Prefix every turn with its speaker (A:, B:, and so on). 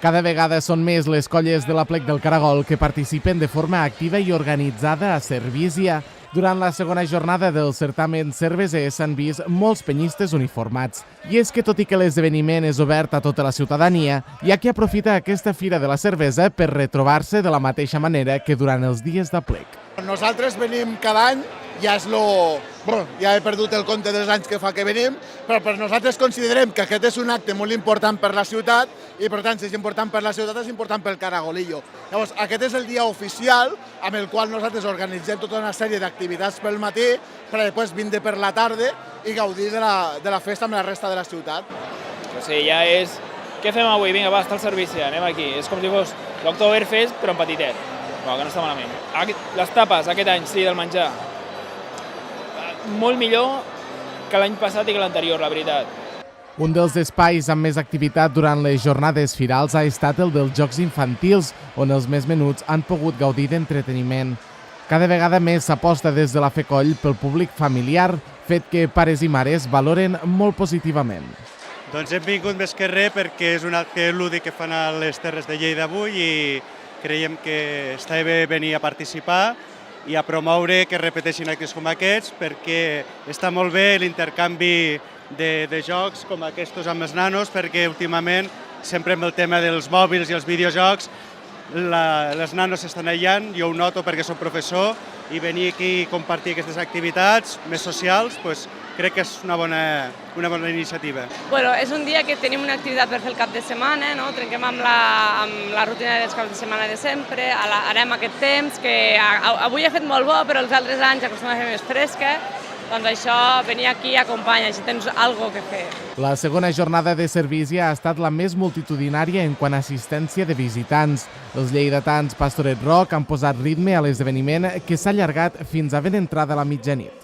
A: Cada vegada són més les colles de l'Aplec del Caragol que participen de forma activa i organitzada a Cervísia. Durant la segona jornada del certamen cerveser s'han vist molts penyistes uniformats. I és que tot i que l'esdeveniment és obert a tota la ciutadania, hi ha qui aprofita aquesta fira de la cervesa per retrobar-se de la mateixa manera que durant els dies d'Aplec.
B: Nosaltres venim cada any, ja he perdut el compte dels anys que fa que venim, però per nosaltres considerem que aquest és un acte molt important per la ciutat i per tant, si és important per la ciutat, és important pel Caragolillo. Llavors, aquest és el dia oficial amb el qual nosaltres organitzem tota una sèrie d'activitats pel matí per després vindre per la tarda i gaudir de la festa amb la resta de la ciutat.
C: O sigui, ja és... Què fem avui? Vinga, va, està el servici, anem aquí. És com si fos l'Oktoberfest, però en petitet. Però que no està malament. Les tapes, aquest any, sí, del menjar. Molt millor que l'any passat i que l'anterior, la veritat.
A: Un dels espais amb més activitat durant les jornades firals ha estat el dels Jocs Infantils, on els més menuts han pogut gaudir d'entreteniment. Cada vegada més s'aposta des de la FEColl pel públic familiar, fet que pares i mares valoren molt positivament.
D: Doncs hem vingut més que res perquè és un acte lúdic que fan a les Terres de Lleida avui i creiem que està bé venir a participar i a promoure que repeteixin actes com aquests perquè està molt bé l'intercanvi de jocs com aquests amb els nanos perquè últimament sempre amb el tema dels mòbils i els videojocs les nanos s'estan aïllant, jo ho noto perquè soc professor i venir aquí i compartir aquestes activitats més socials crec que és una bona iniciativa.
E: És un dia que tenim una activitat per fer el cap de setmana, trenquem amb la rutina dels caps de setmana de sempre, anem aquest temps, que avui ha fet molt bo, però els altres anys acostuma a fer més fresca, doncs això, venir aquí acompanya, si tens alguna cosa a fer.
A: La segona jornada de Cervísia ha estat la més multitudinària en quant a assistència de visitants. Els lleidatans Pastoret Rock han posat ritme a l'esdeveniment que s'ha allargat fins a ben entrada la mitjanit.